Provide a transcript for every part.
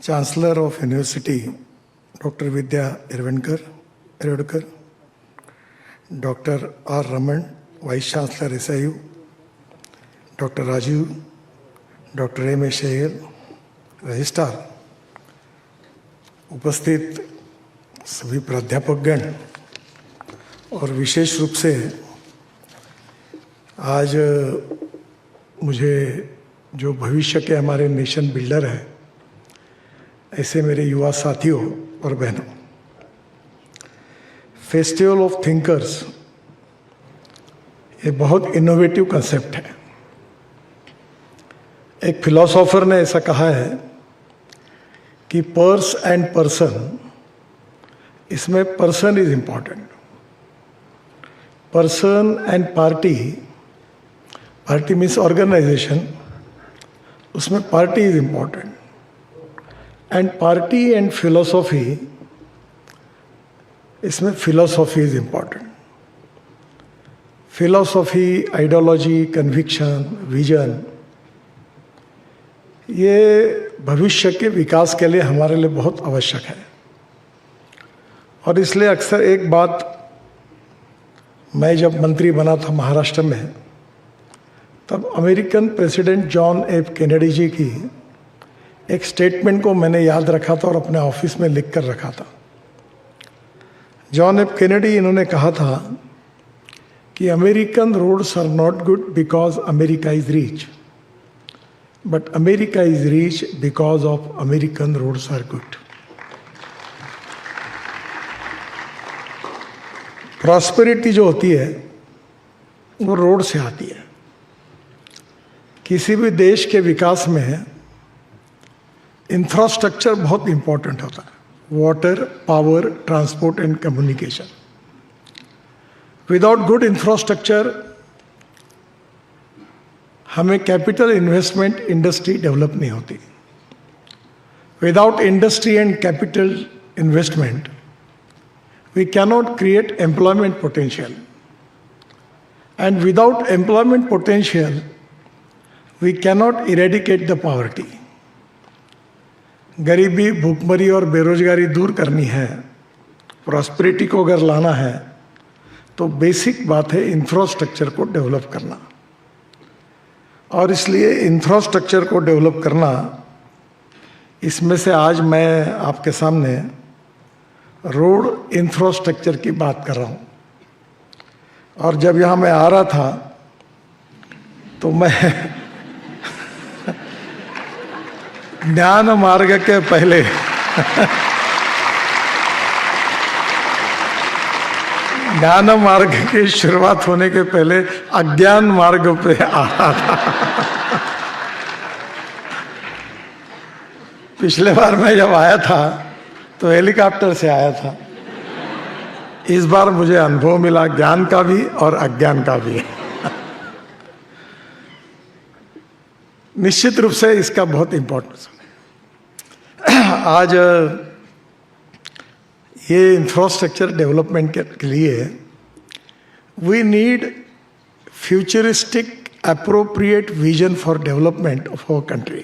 Chancellor of University, Dr. Vidya Irvedkar, Dr. R. Raman, Vice Chancellor SIU, Dr. Rajiv, Dr. M. A. Shahil, registrar, उपस्थित सभी प्राध्यापकगण और विशेष रूप से आज मुझे जो भविष्य के हमारे नेशन बिल्डर हैं ऐसे मेरे युवा साथियों और बहनों, फेस्टिवल ऑफ थिंकर्स ये बहुत इनोवेटिव कंसेप्ट है। एक फिलोसोफर ने ऐसा कहा है कि पर्स एंड पर्सन, इसमें person is important, person and party, party means organization, उसमें party is important, and party and philosophy, इसमें philosophy is important. Philosophy, ideology, conviction, vision, ये भविष्य के विकास के लिए हमारे लिए बहुत आवश्यक है। और इसलिए अक्सर एक बात, मैं जब मंत्री बना था महाराष्ट्र में, तब American president John F Kennedy ji की एक स्टेटमेंट को मैंने याद रखा था और अपने ऑफिस में लिख कर रखा था। जॉन एफ कैनेडी, इन्होंने कहा था कि American roads are not good because America is rich, but America is rich because of American roads are good. Prosperity जो होती है वो रोड से आती है। किसी भी देश के विकास में इंफ्रास्ट्रक्चर बहुत इंपॉर्टेंट होता है, water, power, transport and communication. Without good infrastructure हमें कैपिटल इन्वेस्टमेंट, इंडस्ट्री डेवलप नहीं होती। Without industry and capital investment we cannot create employment potential, and without employment potential we cannot eradicate the poverty. गरीबी, भूखमरी और बेरोजगारी दूर करनी है, प्रॉस्पेरिटी को अगर लाना है तो बेसिक बात है इंफ्रास्ट्रक्चर को डेवलप करना। और इसलिए इंफ्रास्ट्रक्चर को डेवलप करना, इसमें से आज मैं आपके सामने रोड इंफ्रास्ट्रक्चर की बात कर रहा हूँ। और जब यहाँ मैं आ रहा था तो मैं ज्ञान मार्ग के पहले ज्ञान मार्ग की शुरुआत होने के पहले अज्ञान मार्ग पे आ रहा था। पिछले बार मैं जब आया था तो हेलीकॉप्टर से आया था। इस बार मुझे अनुभव मिला ज्ञान का भी और अज्ञान का भी। निश्चित रूप से इसका बहुत इंपॉर्टेंस है। आज ये इंफ्रास्ट्रक्चर डेवलपमेंट के लिए we need futuristic appropriate vision for development of our country.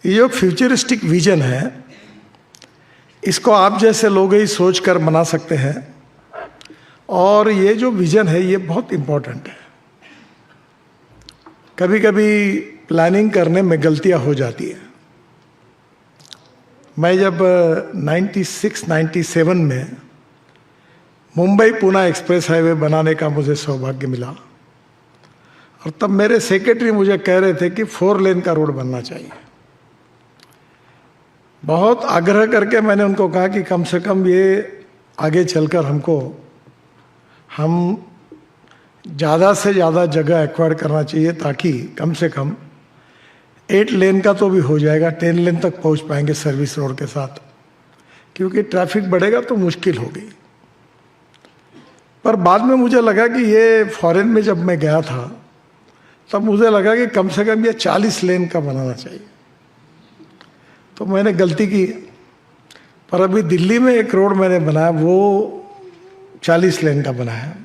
ये जो फ्यूचरिस्टिक विजन है, इसको आप जैसे लोग ही सोच कर बना सकते हैं। और ये जो विजन है ये बहुत इम्पोर्टेंट है। कभी कभी प्लानिंग करने में गलतियां हो जाती है। मैं जब 96-97 में मुंबई पुणे एक्सप्रेस हाईवे बनाने का मुझे सौभाग्य मिला, और तब मेरे सेक्रेटरी मुझे कह रहे थे कि 4 लेन का रोड बनना चाहिए। बहुत आग्रह करके मैंने उनको कहा कि कम से कम ये आगे चलकर हम ज़्यादा से ज़्यादा जगह एक्वायर करना चाहिए, ताकि कम से कम 8 लेन का तो भी हो जाएगा, 10 लेन तक पहुंच पाएंगे सर्विस रोड के साथ, क्योंकि ट्रैफिक बढ़ेगा तो मुश्किल होगी। पर बाद में मुझे लगा कि ये फॉरेन में जब मैं गया था तब मुझे लगा कि कम से कम ये 40 लेन का बनाना चाहिए। तो मैंने गलती की। पर अभी दिल्ली में एक रोड मैंने बनाया, वो 40 लेन का बनाया।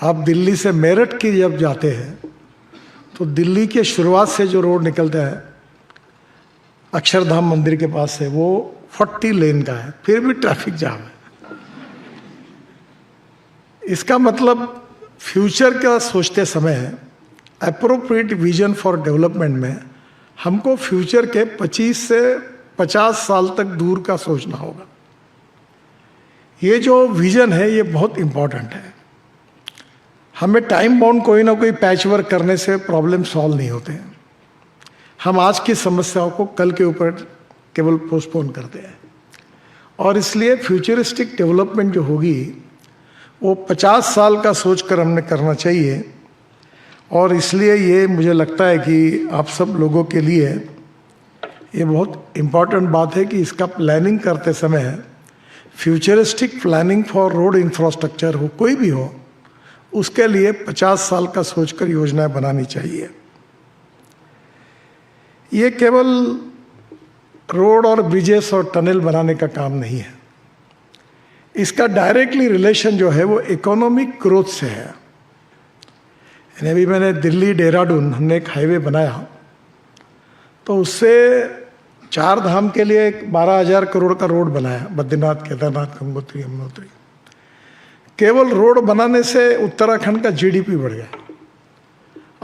आप दिल्ली से मेरठ की जब जाते हैं तो दिल्ली के शुरुआत से जो रोड निकलता है अक्षरधाम मंदिर के पास है, वो 40 लेन का है, फिर भी ट्रैफिक जाम है। इसका मतलब फ्यूचर का सोचते समय अप्रोप्रिएट विजन फॉर डेवलपमेंट में हमको फ्यूचर के 25 से 50 साल तक दूर का सोचना होगा। ये जो विजन है ये बहुत इंपॉर्टेंट है। हमें टाइम बाउंड कोई ना कोई पैच वर्क करने से प्रॉब्लम सॉल्व नहीं होते हैं। हम आज की समस्याओं को कल के ऊपर केवल पोस्टपोन करते हैं, और इसलिए फ्यूचरिस्टिक डेवलपमेंट जो होगी वो 50 साल का सोचकर हमने करना चाहिए। और इसलिए ये मुझे लगता है कि आप सब लोगों के लिए ये बहुत इम्पॉर्टेंट बात है कि इसका प्लानिंग करते समय futuristic planning for road infrastructure हो, कोई भी हो, उसके लिए 50 साल का सोचकर योजनाएं बनानी चाहिए। ये केवल रोड और ब्रिजेस और टनल बनाने का काम नहीं है, इसका डायरेक्टली रिलेशन जो है वो इकोनॉमिक ग्रोथ से है। यानी अभी मैंने दिल्ली देहरादून हमने एक हाईवे बनाया, तो उससे 4 धाम के लिए 12,000 करोड़ का रोड बनाया, बद्रीनाथ, केदारनाथ, गंगोत्री, यमुनोत्री। केवल रोड बनाने से उत्तराखंड का जीडीपी बढ़ गया।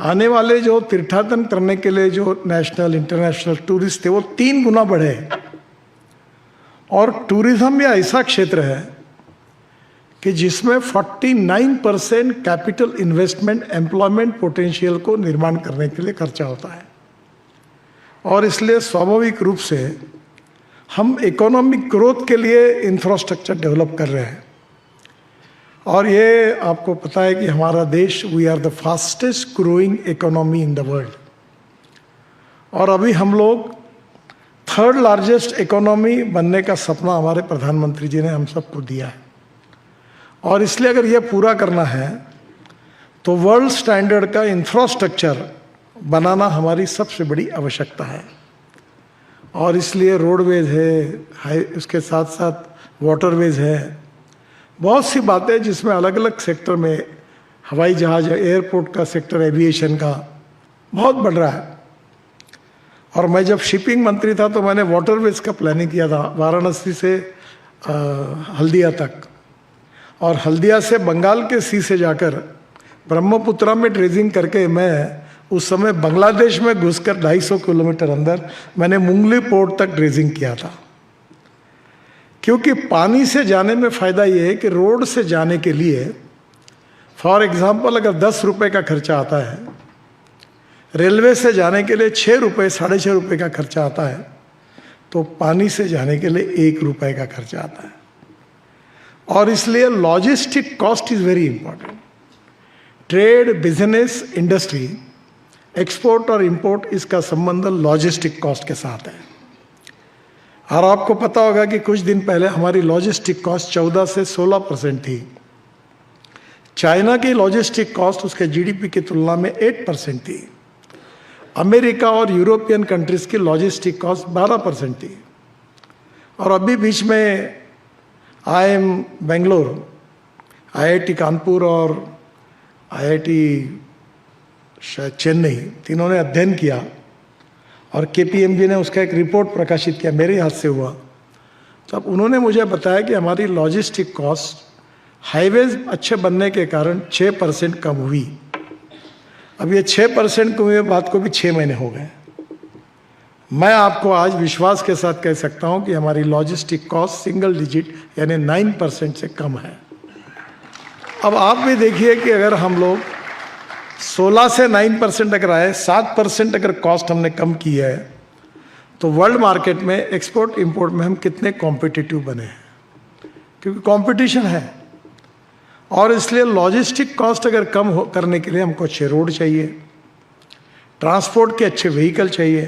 आने वाले जो तीर्थाटन करने के लिए जो नेशनल इंटरनेशनल टूरिस्ट थे वो 3 गुना बढ़े। और टूरिज्म या ऐसा क्षेत्र है कि जिसमें 49% कैपिटल इन्वेस्टमेंट एम्प्लॉयमेंट पोटेंशियल को निर्माण करने के लिए खर्चा होता है। और इसलिए स्वाभाविक रूप से हम इकोनॉमिक ग्रोथ के लिए इंफ्रास्ट्रक्चर डेवलप कर रहे हैं। और ये आपको पता है कि हमारा देश, we are the fastest growing economy in the world, और अभी हम लोग 3rd लार्जेस्ट इकोनॉमी बनने का सपना हमारे प्रधानमंत्री जी ने हम सबको दिया है। और इसलिए अगर ये पूरा करना है तो वर्ल्ड स्टैंडर्ड का इंफ्रास्ट्रक्चर बनाना हमारी सबसे बड़ी आवश्यकता है। और इसलिए रोडवेज है, उसके साथ साथ वाटरवेज है, बहुत सी बातें जिसमें अलग अलग सेक्टर में, हवाई जहाज, एयरपोर्ट का सेक्टर, एविएशन का बहुत बढ़ रहा है। और मैं जब शिपिंग मंत्री था तो मैंने वाटरवेज का प्लानिंग किया था, वाराणसी से हल्दिया तक, और हल्दिया से बंगाल के सी से जाकर ब्रह्मपुत्रा में ड्रेजिंग करके मैं उस समय बांग्लादेश में घुसकर 250 किलोमीटर अंदर मैंने मुंगली पोर्ट तक ड्रेजिंग किया था। क्योंकि पानी से जाने में फ़ायदा ये है कि रोड से जाने के लिए, फॉर एग्जांपल, अगर 10 रुपये का खर्चा आता है, रेलवे से जाने के लिए 6 रुपये, 6.5 रुपये का खर्चा आता है, तो पानी से जाने के लिए 1 रुपये का खर्चा आता है। और इसलिए logistic cost is very important. Trade, business, industry, export और इंपोर्ट, इसका संबंध लॉजिस्टिक कॉस्ट के साथ है। और आपको पता होगा कि कुछ दिन पहले हमारी लॉजिस्टिक कॉस्ट 14 से 16% थी। चाइना की लॉजिस्टिक कॉस्ट उसके जीडीपी की तुलना में 8% थी। अमेरिका और यूरोपियन कंट्रीज की लॉजिस्टिक कॉस्ट 12% थी। और अभी बीच में IIM बेंगलोर, IIT कानपुर और IIT शायद चेन्नई, तीनों ने अध्ययन किया और KPMG ने उसका एक रिपोर्ट प्रकाशित किया, मेरे हाथ से हुआ। तो अब उन्होंने मुझे बताया कि हमारी लॉजिस्टिक कॉस्ट हाईवेज अच्छे बनने के कारण 6% कम हुई। अब ये 6% कम हुए बात को भी 6 महीने हो गए। मैं आपको आज विश्वास के साथ कह सकता हूं कि हमारी लॉजिस्टिक कॉस्ट सिंगल डिजिट यानी 9% से कम है। अब आप भी देखिए कि अगर हम लोग 16 से 9% अगर आए, 7% अगर कॉस्ट हमने कम की है, तो वर्ल्ड मार्केट में एक्सपोर्ट इंपोर्ट में हम कितने कॉम्पिटिटिव बने हैं, क्योंकि कंपटीशन है। और इसलिए लॉजिस्टिक कॉस्ट अगर कम करने के लिए हमको अच्छे रोड चाहिए, ट्रांसपोर्ट के अच्छे व्हीकल चाहिए,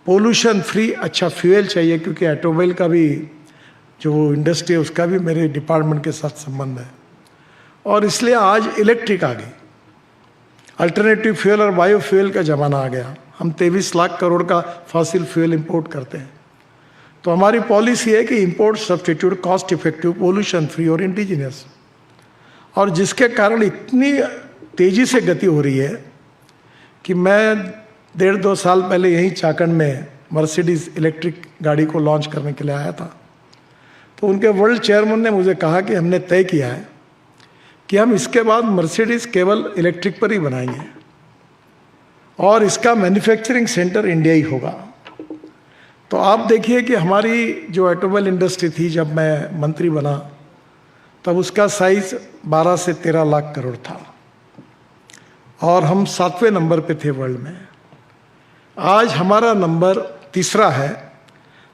पोल्यूशन फ्री अच्छा फ्यूल चाहिए, क्योंकि ऑटोमोबाइल का भी जो इंडस्ट्री है उसका भी मेरे डिपार्टमेंट के साथ संबंध है। और इसलिए आज इलेक्ट्रिक आ गई, अल्टरनेटिव फ्यूल और बायो फ्यूल का ज़माना आ गया। हम 23 लाख करोड़ का फॉसिल फ्यूल इंपोर्ट करते हैं। तो हमारी पॉलिसी है कि import substitute cost effective, pollution free और इंडिजिनियस, और जिसके कारण इतनी तेज़ी से गति हो रही है कि मैं 1.5-2 साल पहले यहीं चाकंड में मर्सिडीज इलेक्ट्रिक गाड़ी को लॉन्च करने के लिए आया था, तो उनके वर्ल्ड चेयरमैन ने मुझे कहा कि हमने तय किया है कि हम इसके बाद मर्सिडीज केवल इलेक्ट्रिक पर ही बनाएंगे और इसका मैन्युफैक्चरिंग सेंटर इंडिया ही होगा। तो आप देखिए कि हमारी जो ऑटोमोबाइल इंडस्ट्री थी, जब मैं मंत्री बना तब उसका साइज 12 से 13 लाख करोड़ था और हम 7वें नंबर पे थे वर्ल्ड में। आज हमारा नंबर 3रा है।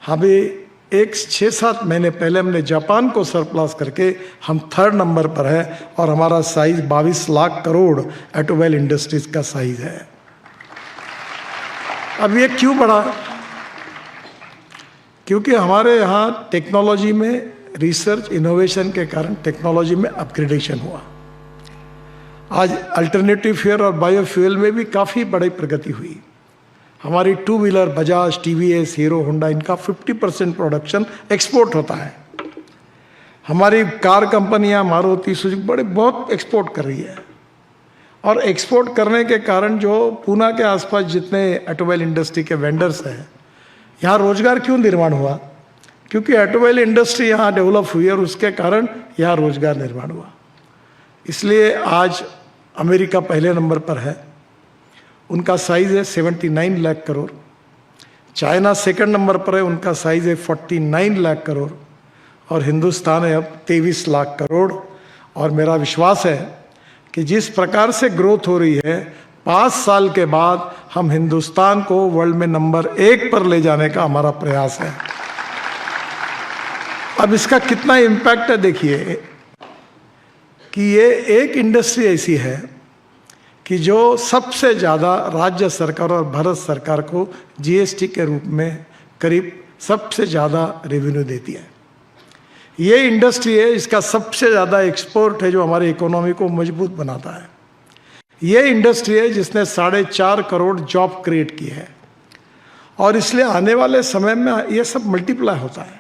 हमें 6-7 महीने पहले हमने जापान को सरप्लस करके हम 3rd नंबर पर है और हमारा size 22 lakh crore automobile industries का साइज है। अब ये क्यों बढ़ा? क्योंकि हमारे यहाँ टेक्नोलॉजी में रिसर्च इनोवेशन के कारण टेक्नोलॉजी में अपग्रेडेशन हुआ। आज अल्टरनेटिव फ्यूल और बायोफ्यूल में भी काफ़ी बड़ी प्रगति हुई। हमारी 2 wheeler Bajaj, TVS, hero, Honda, इनका 50% प्रोडक्शन एक्सपोर्ट होता है। हमारी कार कंपनियां मारुति, सुजुकी बहुत एक्सपोर्ट कर रही है और एक्सपोर्ट करने के कारण जो पूना के आसपास जितने ऑटोमोबाइल इंडस्ट्री के वेंडर्स हैं, यहाँ रोजगार क्यों निर्माण हुआ? क्योंकि ऑटोमोबाइल इंडस्ट्री यहाँ डेवलप हुई और उसके कारण यहाँ रोजगार निर्माण हुआ। इसलिए आज अमेरिका पहले नंबर पर है, उनका साइज है 79 lakh crore. China 2nd number पर है, उनका साइज है 49 लाख करोड़ और हिंदुस्तान है अब 23 लाख करोड़। और मेरा विश्वास है कि जिस प्रकार से ग्रोथ हो रही है, 5 साल के बाद हम हिंदुस्तान को वर्ल्ड में नंबर 1 पर ले जाने का हमारा प्रयास है। अब इसका कितना इम्पैक्ट है देखिए कि ये एक इंडस्ट्री ऐसी है कि जो सबसे ज़्यादा राज्य सरकार और भारत सरकार को जीएसटी के रूप में करीब सबसे ज़्यादा रेवेन्यू देती है। ये इंडस्ट्री है, इसका सबसे ज़्यादा एक्सपोर्ट है जो हमारी इकोनॉमी को मजबूत बनाता है। ये इंडस्ट्री है जिसने 4.5 करोड़ जॉब क्रिएट की है और इसलिए आने वाले समय में ये सब मल्टीप्लाई होता है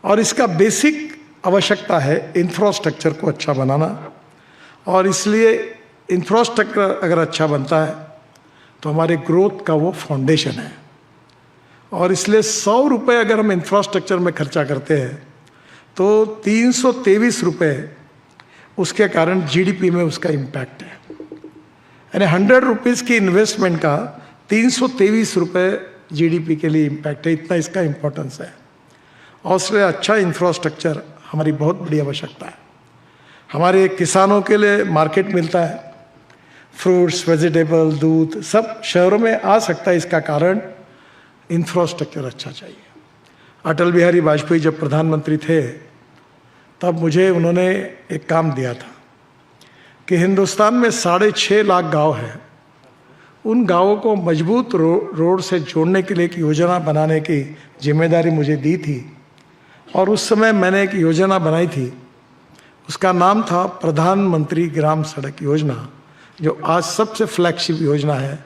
और इसका बेसिक आवश्यकता है इंफ्रास्ट्रक्चर को अच्छा बनाना। और इसलिए इंफ्रास्ट्रक्चर अगर अच्छा बनता है तो हमारे ग्रोथ का वो फाउंडेशन है। और इसलिए 100 रुपये अगर हम इंफ्रास्ट्रक्चर में खर्चा करते हैं तो 323 रुपये उसके कारण जीडीपी में उसका इम्पैक्ट है। यानी 100 रुपीज़ की इन्वेस्टमेंट का 323 रुपये जीडीपी के लिए इम्पैक्ट है। इतना इसका इम्पोर्टेंस है और इसलिए अच्छा इंफ्रास्ट्रक्चर हमारी बहुत बड़ी आवश्यकता है। हमारे किसानों के लिए मार्केट मिलता है, फ्रूट्स, वेजिटेबल, दूध सब शहरों में आ सकता है। इसका कारण इंफ्रास्ट्रक्चर अच्छा चाहिए। अटल बिहारी वाजपेयी जब प्रधानमंत्री थे तब मुझे उन्होंने एक काम दिया था कि हिंदुस्तान में 6.5 लाख गांव हैं, उन गांवों को मजबूत रोड से जोड़ने के लिए एक योजना बनाने की जिम्मेदारी मुझे दी थी। और उस समय मैंने एक योजना बनाई थी, उसका नाम था प्रधानमंत्री ग्राम सड़क योजना, जो आज सबसे फ्लैगशिप योजना है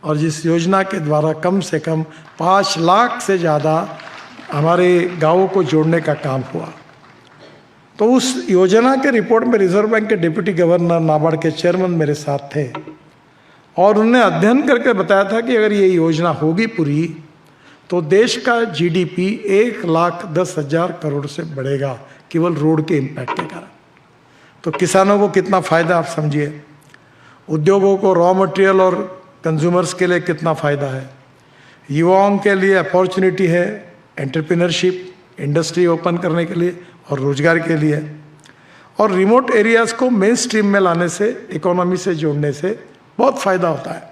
और जिस योजना के द्वारा कम से कम 5 लाख से ज़्यादा हमारे गांवों को जोड़ने का काम हुआ। तो उस योजना के रिपोर्ट में रिजर्व बैंक के डिप्टी गवर्नर, नाबार्ड के चेयरमैन मेरे साथ थे और उन्होंने अध्ययन करके बताया था कि अगर ये योजना होगी पूरी तो देश का जीडीपी 1,10,000 करोड़ से बढ़ेगा केवल रोड के इम्पैक्ट के कारण। तो किसानों को कितना फ़ायदा आप समझिए, उद्योगों को रॉ मटेरियल और कंज्यूमर्स के लिए कितना फ़ायदा है, युवाओं के लिए अपॉर्चुनिटी है एंटरप्रेन्योरशिप, इंडस्ट्री ओपन करने के लिए और रोजगार के लिए, और रिमोट एरियाज़ को मेन स्ट्रीम में लाने से, इकोनॉमी से जोड़ने से बहुत फ़ायदा होता है।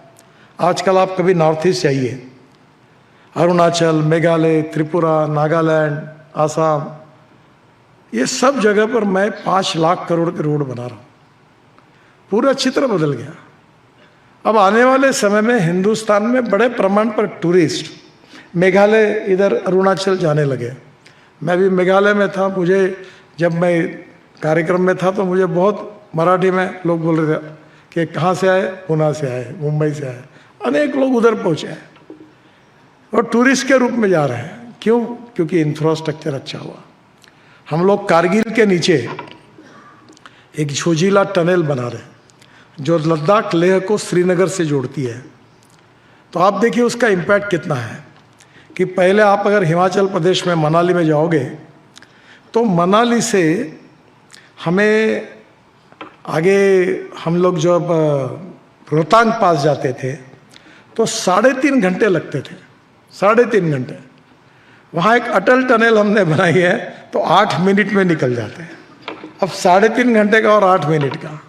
आजकल आप कभी नॉर्थ ईस्ट जाइए, अरुणाचल, मेघालय, त्रिपुरा, नागालैंड, आसाम, ये सब जगह पर मैं 5 लाख करोड़ के रोड बना रहा हूँ। पूरा चित्र बदल गया। अब आने वाले समय में हिंदुस्तान में बड़े प्रमाण पर टूरिस्ट मेघालय, इधर अरुणाचल जाने लगे। मैं भी मेघालय में था, मुझे जब मैं कार्यक्रम में था तो मुझे बहुत मराठी में लोग बोल रहे थे कि कहाँ से आए, पुणे से आए, मुंबई से आए, अनेक लोग उधर पहुँचे हैं और टूरिस्ट के रूप में जा रहे हैं। क्यों? क्योंकि इंफ्रास्ट्रक्चर अच्छा हुआ। हम लोग कारगिल के नीचे एक झोजिला टनल बना रहे हैं जो लद्दाख, लेह को श्रीनगर से जोड़ती है। तो आप देखिए उसका इम्पैक्ट कितना है। कि पहले आप अगर हिमाचल प्रदेश में मनाली में जाओगे तो मनाली से हमें आगे हम लोग जब रोहतांग पास जाते थे तो 3.5 घंटे लगते थे, 3.5 घंटे। वहाँ एक अटल टनल हमने बनाई है तो 8 मिनट में निकल जाते हैं। अब 3.5 घंटे का और 8 मिनट का।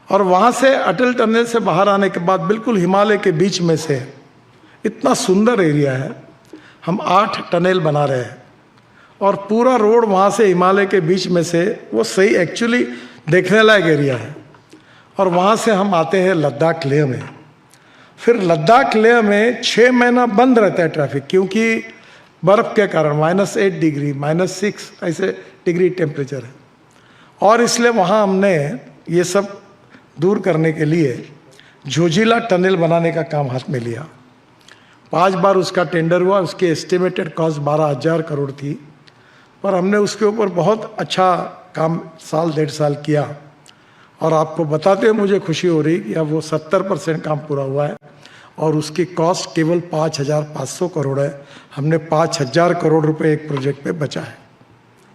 और वहाँ से अटल टनल से बाहर आने के बाद बिल्कुल हिमालय के बीच में से इतना सुंदर एरिया है, हम 8 टनल बना रहे हैं और पूरा रोड वहाँ से हिमालय के बीच में से, वो सही एक्चुअली देखने लायक एरिया है। और वहाँ से हम आते हैं लद्दाख लेह में। फिर लद्दाख लेह में 6 महीना बंद रहता है ट्रैफिक, क्योंकि बर्फ़ के कारण -8 डिग्री -6 ऐसे डिग्री टेम्परेचर है। और इसलिए वहाँ हमने ये सब दूर करने के लिए जोजिला टनल बनाने का काम हाथ में लिया। 5 बार उसका टेंडर हुआ, उसकी एस्टिमेटेड कॉस्ट 12,000 करोड़ थी, पर हमने उसके ऊपर बहुत अच्छा काम 1.5 साल किया। और आपको बताते हुए मुझे खुशी हो रही कि अब वो 70% काम पूरा हुआ है और उसकी कॉस्ट केवल 5,500 करोड़ है। हमने 5,000 करोड़ रुपए एक प्रोजेक्ट पे बचा है,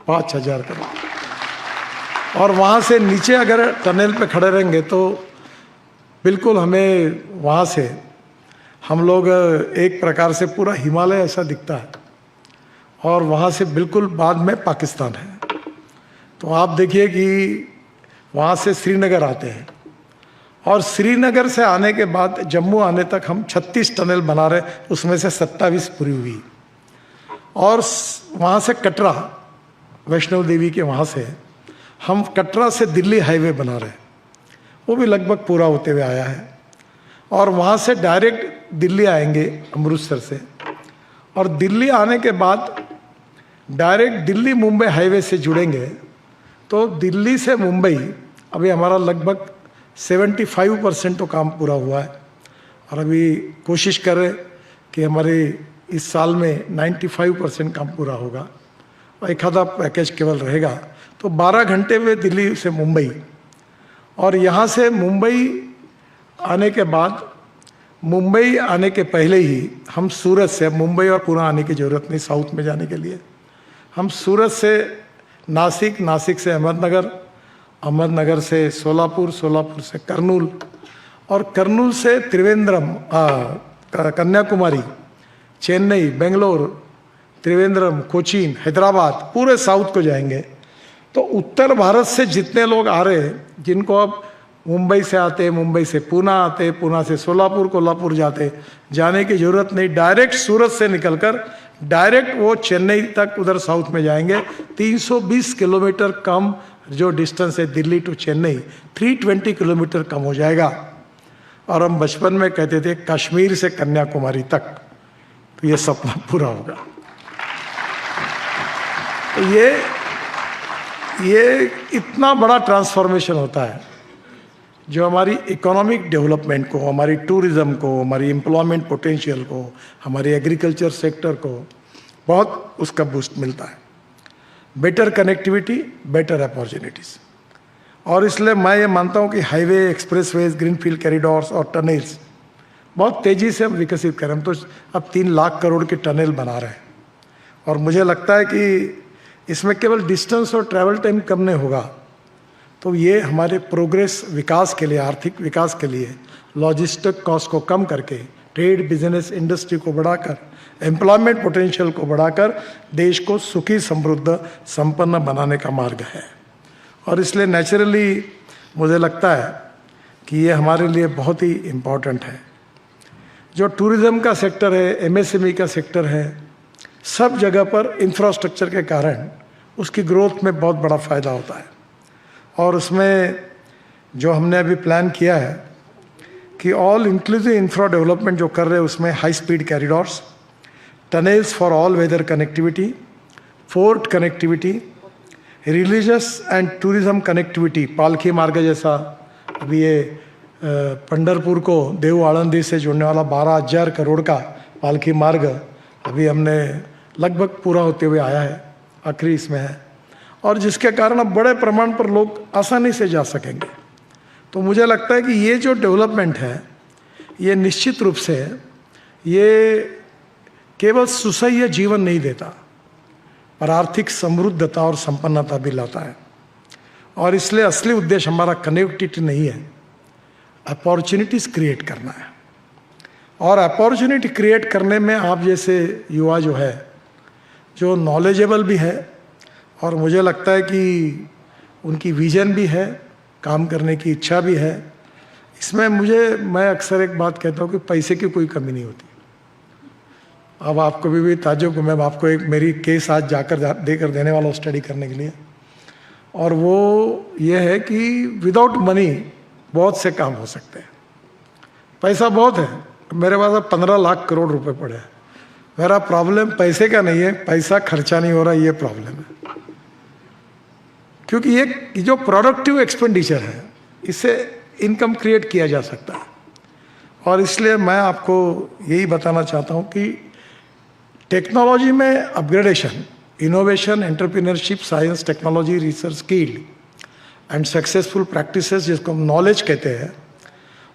5,000 करोड़। और वहाँ से नीचे अगर टनल पे खड़े रहेंगे तो बिल्कुल हमें वहाँ से हम लोग एक प्रकार से पूरा हिमालय ऐसा दिखता है। और वहाँ से बिल्कुल बाद में पाकिस्तान है। तो आप देखिए कि वहाँ से श्रीनगर आते हैं और श्रीनगर से आने के बाद जम्मू आने तक हम 36 टनल बना रहे, उसमें से 27 पूरी हुई। और वहाँ से कटरा, वैष्णो देवी के वहाँ से हम कटरा से दिल्ली हाईवे बना रहे, वो भी लगभग पूरा होते हुए आया है। और वहाँ से डायरेक्ट दिल्ली आएंगे अमृतसर से, और दिल्ली आने के बाद डायरेक्ट दिल्ली मुंबई हाईवे से जुड़ेंगे। तो दिल्ली से मुंबई अभी हमारा लगभग 75% तो काम पूरा हुआ है और अभी कोशिश कर रहे कि हमारे इस साल में 95% काम पूरा होगा और एक आधा पैकेज केवल रहेगा। तो 12 घंटे में दिल्ली से मुंबई, और यहाँ से मुंबई आने के बाद, मुंबई आने के पहले ही हम सूरत से, मुंबई और पुणे आने की ज़रूरत नहीं साउथ में जाने के लिए, हम सूरत से नासिक, नासिक से अहमदनगर, अहमदनगर से सोलापुर, सोलापुर से कर्नूल, और कर्नूल से त्रिवेंद्रम, कन्याकुमारी, चेन्नई, बेंगलोर, त्रिवेंद्रम, कोचीन, हैदराबाद, पूरे साउथ को जाएंगे। तो उत्तर भारत से जितने लोग आ रहे हैं, जिनको अब मुंबई से आते, मुंबई से पुणे आते, पुणे से सोलापुर, कोल्हापुर जाते, जाने की ज़रूरत नहीं, डायरेक्ट सूरत से निकलकर डायरेक्ट वो चेन्नई तक उधर साउथ में जाएंगे। 320 किलोमीटर कम जो डिस्टेंस है दिल्ली टू चेन्नई, 320 किलोमीटर कम हो जाएगा। और हम बचपन में कहते थे कश्मीर से कन्याकुमारी तक, तो ये सपना पूरा होगा। तो ये इतना बड़ा ट्रांसफॉर्मेशन होता है जो हमारी इकोनॉमिक डेवलपमेंट को, हमारी टूरिज़्म को, हमारी एम्प्लॉयमेंट पोटेंशियल को, हमारे एग्रीकल्चर सेक्टर को बहुत उसका बूस्ट मिलता है। Better connectivity, better opportunities. और इसलिए मैं ये मानता हूँ कि हाईवे, एक्सप्रेसवेज, ग्रीनफील्ड कॉरिडोर्स और टनल्स बहुत तेज़ी से हम विकसित करें। हम तो अब 3 लाख करोड़ के टनल बना रहे हैं और मुझे लगता है कि इसमें केवल डिस्टेंस और ट्रैवल टाइम कम नहीं होगा, तो ये हमारे प्रोग्रेस, विकास के लिए, आर्थिक विकास के लिए, लॉजिस्टिक कॉस्ट को कम करके, ट्रेड, बिजनेस, इंडस्ट्री को बढ़ाकर, एम्प्लॉयमेंट पोटेंशियल को बढ़ाकर देश को सुखी, समृद्ध, संपन्न बनाने का मार्ग है। और इसलिए नेचुरली मुझे लगता है कि ये हमारे लिए बहुत ही इम्पॉर्टेंट है। जो टूरिज़्म का सेक्टर है, एमएसएमई का सेक्टर है, सब जगह पर इंफ्रास्ट्रक्चर के कारण उसकी ग्रोथ में बहुत बड़ा फ़ायदा होता है। और उसमें जो हमने अभी प्लान किया है कि ऑल इंक्लूसिव इंफ्रा डेवलपमेंट जो कर रहे हैं, उसमें high speed corridors, tunnels for all weather connectivity, fort connectivity, religious and tourism connectivity, Palkhi Marg जैसा अभी ये पंढरपुर को देव आळंदी से जोड़ने वाला 12,000 करोड़ का पालकी मार्ग अभी हमने लगभग पूरा होते हुए आया है, आखिरी इसमें है, और जिसके कारण अब बड़े प्रमाण पर लोग आसानी से जा सकेंगे। तो मुझे लगता है कि ये जो डेवलपमेंट है, ये निश्चित रूप से ये केवल सुसह्य जीवन नहीं देता, पर आर्थिक समृद्धता और संपन्नता भी लाता है। और इसलिए असली उद्देश्य हमारा कनेक्टिविटी नहीं है, अपॉर्चुनिटीज क्रिएट करना है। और अपॉर्चुनिटी क्रिएट करने में आप जैसे युवा जो है, जो नॉलेजेबल भी है, और मुझे लगता है कि उनकी विजन भी है, काम करने की इच्छा भी है, इसमें मैं अक्सर एक बात कहता हूँ कि पैसे की कोई कमी नहीं होती। अब आपको भी ताज्जुब, मैं आपको एक मेरी केस आज देकर देने वाला हूँ स्टडी करने के लिए, और वो ये है कि विदाउट मनी बहुत से काम हो सकते हैं। पैसा बहुत है, मेरे पास अब 15 लाख करोड़ रुपए पड़े हैं। मेरा प्रॉब्लम पैसे का नहीं है, पैसा खर्चा नहीं हो रहा, ये प्रॉब्लम है। क्योंकि ये जो प्रोडक्टिव एक्सपेंडिचर है, इससे इनकम क्रिएट किया जा सकता है। और इसलिए मैं आपको यही बताना चाहता हूँ कि टेक्नोलॉजी में upgradation, innovation, entrepreneurship, science, technology, research, skill and successful practices, जिसको हम नॉलेज कहते हैं,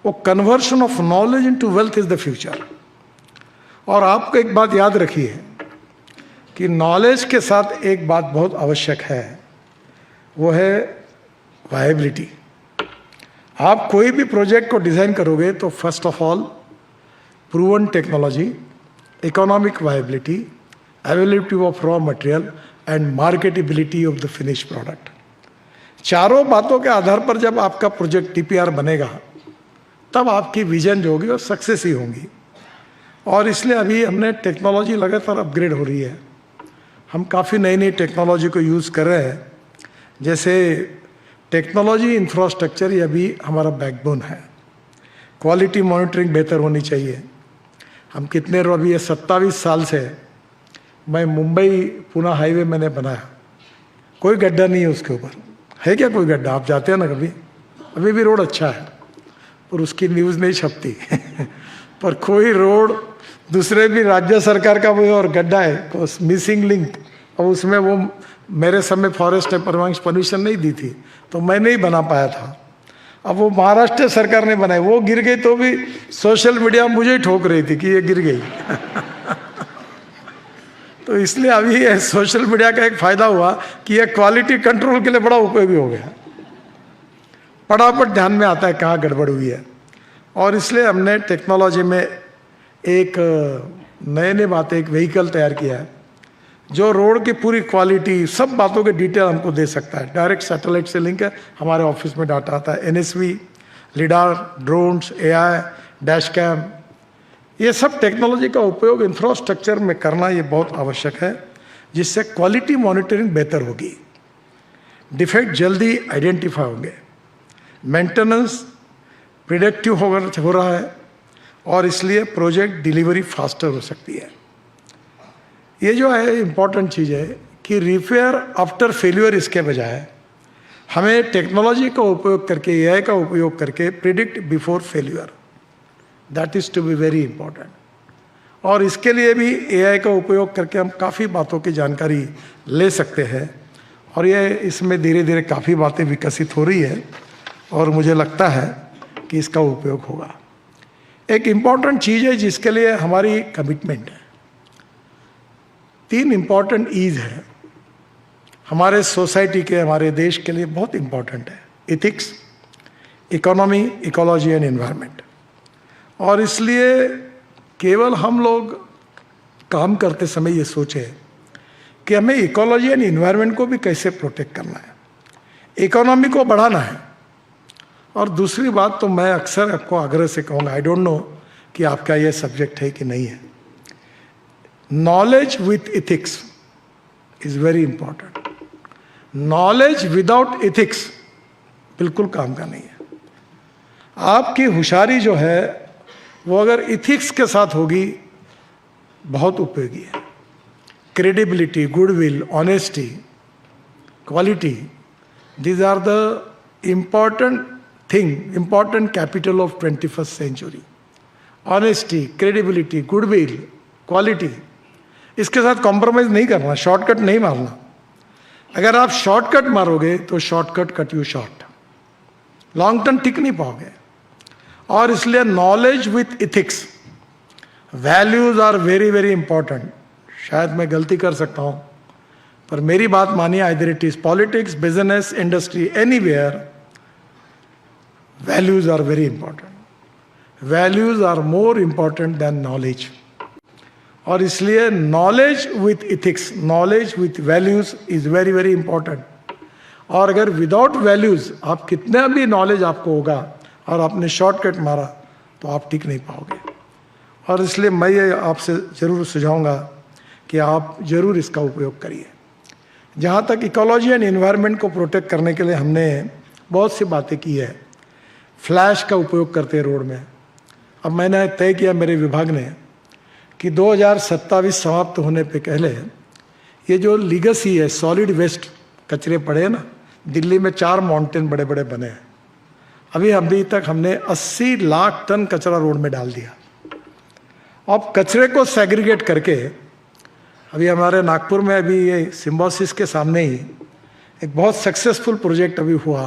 वो conversion of knowledge into wealth is the future. और आपको एक बात याद रखिए कि नॉलेज के साथ एक बात बहुत आवश्यक है, वो है वायबिलिटी। आप कोई भी प्रोजेक्ट को डिजाइन करोगे तो first of all proven technology, economic viability, availability of raw material and marketability of the finish product, चारों बातों के आधार पर जब आपका प्रोजेक्ट टीपीआर बनेगा, तब आपकी विजन जो होगी वो सक्सेस ही होंगी। और इसलिए अभी हमने टेक्नोलॉजी लगातार अपग्रेड हो रही है, हम काफ़ी नई नई टेक्नोलॉजी को यूज़ कर रहे हैं। जैसे टेक्नोलॉजी इंफ्रास्ट्रक्चर, ये भी हमारा बैकबोन है। क्वालिटी मॉनिटरिंग बेहतर होनी चाहिए। हम कितने अभी ये 27 साल से मैं मुंबई पुणे हाईवे मैंने बनाया, कोई गड्ढा नहीं है उसके ऊपर। है क्या कोई गड्ढा? आप जाते हैं ना कभी? अभी भी रोड अच्छा है, पर उसकी न्यूज़ नहीं छपती पर कोई रोड दूसरे भी राज्य सरकार का वो और गड्ढा है, मिसिंग लिंक, और उसमें वो मेरे समय फॉरेस्ट ने परमिशन नहीं दी थी, तो मैं नहीं बना पाया था। अब वो महाराष्ट्र सरकार ने बनाई, वो गिर गई तो भी सोशल मीडिया मुझे ठोक रही थी कि ये गिर गई तो इसलिए अभी ये सोशल मीडिया का एक फायदा हुआ कि ये क्वालिटी कंट्रोल के लिए बड़ा उपयोगी हो गया। फटाफट ध्यान में आता है कहाँ गड़बड़ हुई है। और इसलिए हमने टेक्नोलॉजी में एक नए बातें, एक व्हीकल तैयार किया है जो रोड की पूरी क्वालिटी, सब बातों के डिटेल हमको दे सकता है। डायरेक्ट सैटेलाइट से लिंक है, हमारे ऑफिस में डाटा आता है। NSV, LiDAR, drones, AI, dash cam, ये सब टेक्नोलॉजी का उपयोग इंफ्रास्ट्रक्चर में करना ये बहुत आवश्यक है, जिससे क्वालिटी मॉनिटरिंग बेहतर होगी, डिफेक्ट जल्दी आइडेंटिफाई होंगे, मेंटेनेंस प्रिडिक्टिव हो रहा है, और इसलिए प्रोजेक्ट डिलीवरी फास्टर हो सकती है। ये जो है इम्पॉर्टेंट चीज़ है कि रिपेयर आफ्टर फेल्यूर, इसके बजाय हमें टेक्नोलॉजी का उपयोग करके, एआई का उपयोग करके predict before failure, that is to be very important. और इसके लिए भी एआई का उपयोग करके हम काफ़ी बातों की जानकारी ले सकते हैं, और ये इसमें धीरे धीरे काफ़ी बातें विकसित हो रही है, और मुझे लगता है कि इसका उपयोग होगा। एक इम्पॉर्टेंट चीज़ है जिसके लिए हमारी कमिटमेंट है। 3 इम्पॉर्टेंट ईज है हमारे सोसाइटी के, हमारे देश के लिए बहुत इम्पॉर्टेंट है: ethics, economy, ecology and environment. और इसलिए केवल हम लोग काम करते समय ये सोचें कि हमें इकोलॉजी एंड एनवायरनमेंट को भी कैसे प्रोटेक्ट करना है, इकोनॉमी को बढ़ाना है। और दूसरी बात तो मैं अक्सर आपको आग्रह से कहूँगा, आई डोंट नो कि आपका ये सब्जेक्ट है कि नहीं है, knowledge with ethics is very important. Knowledge without ethics बिल्कुल काम का नहीं है। आपकी होशियारी जो है वो अगर इथिक्स के साथ होगी, बहुत उपयोगी है। Credibility, goodwill, honesty, quality, these are the important thing, important capital of 21st century. Honesty, credibility, goodwill, quality, इसके साथ कॉम्प्रोमाइज नहीं करना, शॉर्टकट नहीं मारना। अगर आप शॉर्टकट मारोगे तो shortcut cut you short, long term टिक नहीं पाओगे। और इसलिए knowledge with ethics, values are very very important. शायद मैं गलती कर सकता हूं, पर मेरी बात मानिए, either it is politics, business, industry, anywhere, values are very important. Values are more important than knowledge. और इसलिए knowledge with ethics, knowledge with values is very very important. और अगर विदाउट वैल्यूज आप कितना भी नॉलेज आपको होगा और आपने शॉर्टकट मारा तो आप टिक नहीं पाओगे। और इसलिए मैं ये आपसे ज़रूर सुझाऊंगा कि आप ज़रूर इसका उपयोग करिए। जहाँ तक इकोलॉजी एंड एनवायरनमेंट को प्रोटेक्ट करने के लिए हमने बहुत सी बातें की है। फ्लैश का उपयोग करते हैं रोड में। अब मैंने तय किया मेरे विभाग ने कि 2027 समाप्त होने पे पहले ये जो लीगेसी है, सॉलिड वेस्ट कचरे पड़े हैं ना, दिल्ली में 4 माउंटेन बड़े बड़े बने हैं। अभी तक हमने 80 लाख टन कचरा रोड में डाल दिया। अब कचरे को सेग्रीगेट करके, अभी हमारे नागपुर में अभी ये सिम्बोसिस के सामने ही एक बहुत सक्सेसफुल प्रोजेक्ट अभी हुआ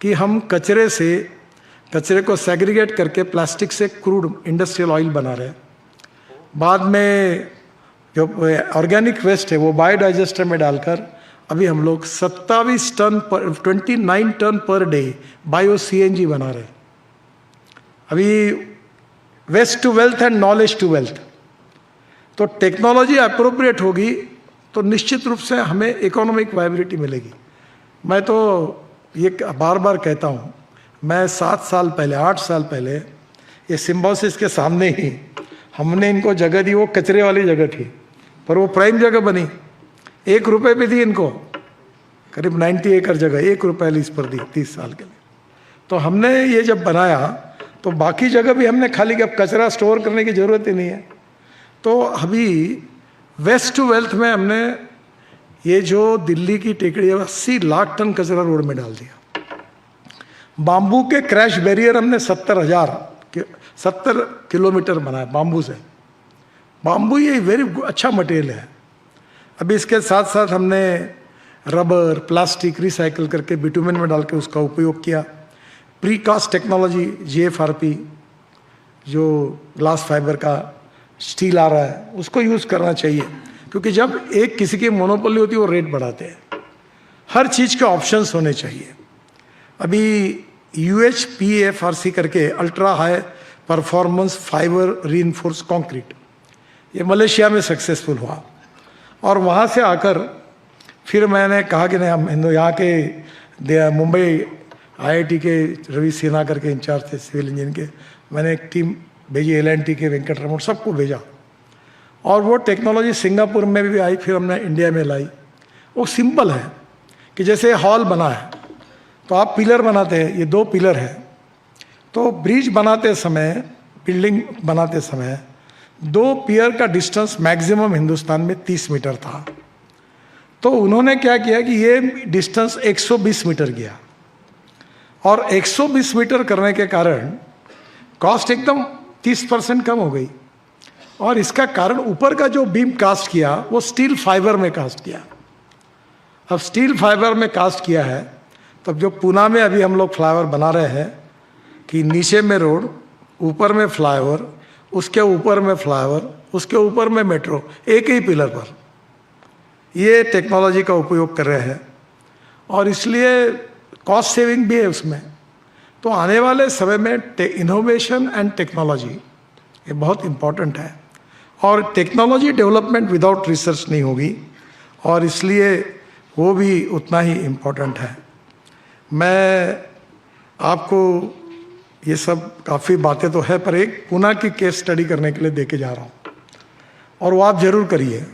कि हम कचरे को सेग्रीगेट करके प्लास्टिक से क्रूड इंडस्ट्रियल ऑयल बना रहे हैं। बाद में जो ऑर्गेनिक वेस्ट है वो बायोडाइजेस्टर में डालकर अभी हम लोग 27 टन पर 29 ton per day bio CNG बना रहे हैं। अभी waste to wealth and knowledge to wealth. तो टेक्नोलॉजी अप्रोप्रिएट होगी तो निश्चित रूप से हमें इकोनॉमिक वाइबिलिटी मिलेगी। मैं तो ये बार बार कहता हूँ, मैं 7 साल पहले 8 साल पहले ये सिम्बोसिस के सामने ही हमने इनको जगह दी। वो कचरे वाली जगह थी पर वो प्राइम जगह बनी। 1 रुपये पे दी इनको, करीब 90 एकड़ जगह 1 रुपये लीज पर दी 30 साल के लिए। तो हमने ये जब बनाया तो बाकी जगह भी हमने खाली, अब कचरा स्टोर करने की ज़रूरत ही नहीं है। तो अभी वेस्ट टू वेल्थ में हमने ये जो दिल्ली की टेकड़ी है 80 लाख टन कचरा रोड में डाल दिया। बाम्बू के क्रैश बैरियर हमने 70 किलोमीटर बनाया बाम्बू से। बाम्बू ये वेरी अच्छा मटेरियल है। अभी इसके साथ साथ हमने रबर, प्लास्टिक रिसाइकल करके बिटुमेन में डाल के उसका उपयोग किया। प्रीकास्ट टेक्नोलॉजी, GFRP, जो ग्लास फाइबर का स्टील आ रहा है, उसको यूज़ करना चाहिए। क्योंकि जब एक किसी की मोनोपोली होती है वो रेट बढ़ाते हैं। हर चीज़ के ऑप्शंस होने चाहिए। अभी UHPFRC करके ultra high performance fibre reinforce concrete, ये मलेशिया में सक्सेसफुल हुआ। और वहाँ से आकर फिर मैंने कहा कि नहीं, हम यहाँ के मुंबई IIT के रवि सिन्हा करके इंचार्ज थे सिविल इंजीनियर के, मैंने एक टीम भेजी, L&T के वेंकट रमन, सबको भेजा। और वो टेक्नोलॉजी सिंगापुर में भी आई, फिर हमने इंडिया में लाई। वो सिंपल है कि जैसे हॉल बना है तो आप पिलर बनाते हैं, ये 2 पिलर है। तो ब्रिज बनाते समय, बिल्डिंग बनाते समय 2 पिलर का डिस्टेंस मैक्सिमम हिंदुस्तान में 30 मीटर था। तो उन्होंने क्या किया कि ये डिस्टेंस 120 मीटर गया। और 120 मीटर करने के कारण कॉस्ट एकदम 30% कम हो गई। और इसका कारण ऊपर का जो बीम कास्ट किया वो स्टील फाइबर में कास्ट किया। अब स्टील फाइबर में कास्ट किया है, तब जो पूना में अभी हम लोग फ्लाईओवर बना रहे हैं कि नीचे में रोड, ऊपर में फ्लाईओवर, उसके ऊपर में फ्लाईओवर, उसके ऊपर में मेट्रो, एक ही पिलर पर ये टेक्नोलॉजी का उपयोग कर रहे हैं। और इसलिए कॉस्ट सेविंग भी है उसमें। तो आने वाले समय में इनोवेशन एंड टेक्नोलॉजी ये बहुत इम्पॉर्टेंट है। और टेक्नोलॉजी डेवलपमेंट विदाउट रिसर्च नहीं होगी, और इसलिए वो भी उतना ही इम्पॉर्टेंट है। मैं आपको ये सब काफ़ी बातें तो है, पर एक पुणे की केस स्टडी करने के लिए देके जा रहा हूँ, और वो आप ज़रूर करिए।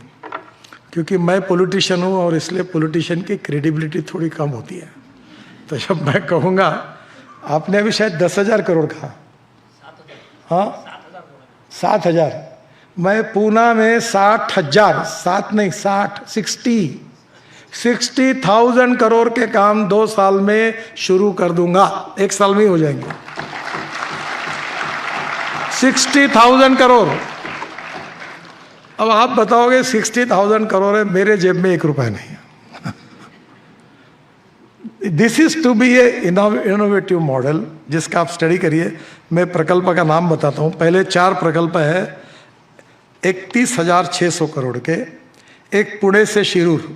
क्योंकि मैं पॉलिटिशियन हूँ और इसलिए पॉलिटिशियन की क्रेडिबिलिटी थोड़ी कम होती है। तो जब मैं कहूँगा, आपने अभी शायद 10,000 करोड़ कहा, हाँ 7,000, मैं पूना में 60,000, 7 नहीं 60,000 करोड़ के काम 2 साल में शुरू कर दूंगा। 1 साल में ही हो जाएंगे 60,000 करोड़। अब आप बताओगे 60,000 करोड़ है, मेरे जेब में 1 रुपया नहीं है। This is to be a innovative model जिसका आप स्टडी करिए। मैं प्रकल्प का नाम बताता हूँ। पहले 4 प्रकल्प है। 31,600 करोड़ के। एक पुणे से शिरूर,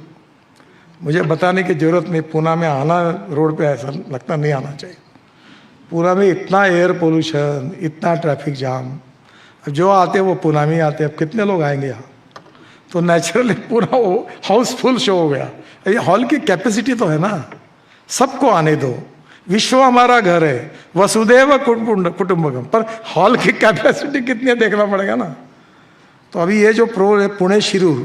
मुझे बताने की जरूरत नहीं, पूना में आना रोड पे ऐसा लगता नहीं आना चाहिए। पूना में इतना एयर पोल्यूशन, इतना ट्रैफिक जाम, अब जो आते हैं वो पूना में आते हैं। अब कितने लोग आएंगे यहाँ? तो नेचुरली पूरा वो हाउसफुल शो हो गया। ये हॉल की कैपेसिटी तो है ना, सबको आने दो, विश्व हमारा घर है, वसुदेव कुटुंबकम, पर हॉल की कैपेसिटी कितनी है देखना पड़ेगा ना। तो अभी ये जो प्रो है पुणे शिरूर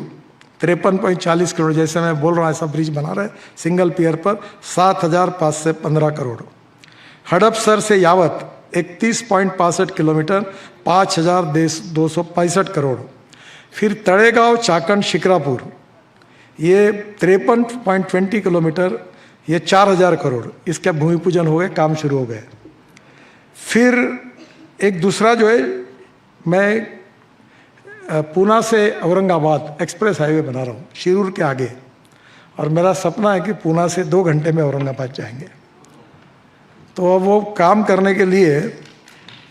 53.40 करोड़, जैसे मैं बोल रहा हूँ ऐसा ब्रिज बना रहे सिंगल पियर पर 7,515 करोड़। हड़पसर से यावत 31.65 किलोमीटर 5,265 करोड़। फिर तड़ेगांव चाकंड शिक्रापुर ये 53.20 किलोमीटर, ये 4,000 करोड़। इसका भूमि पूजन हो गए, काम शुरू हो गए। फिर एक दूसरा जो है, मैं पूना से औरंगाबाद एक्सप्रेस हाईवे बना रहा हूँ शिरूर के आगे, और मेरा सपना है कि पूना से 2 घंटे में औरंगाबाद जाएंगे। तो अब वो काम करने के लिए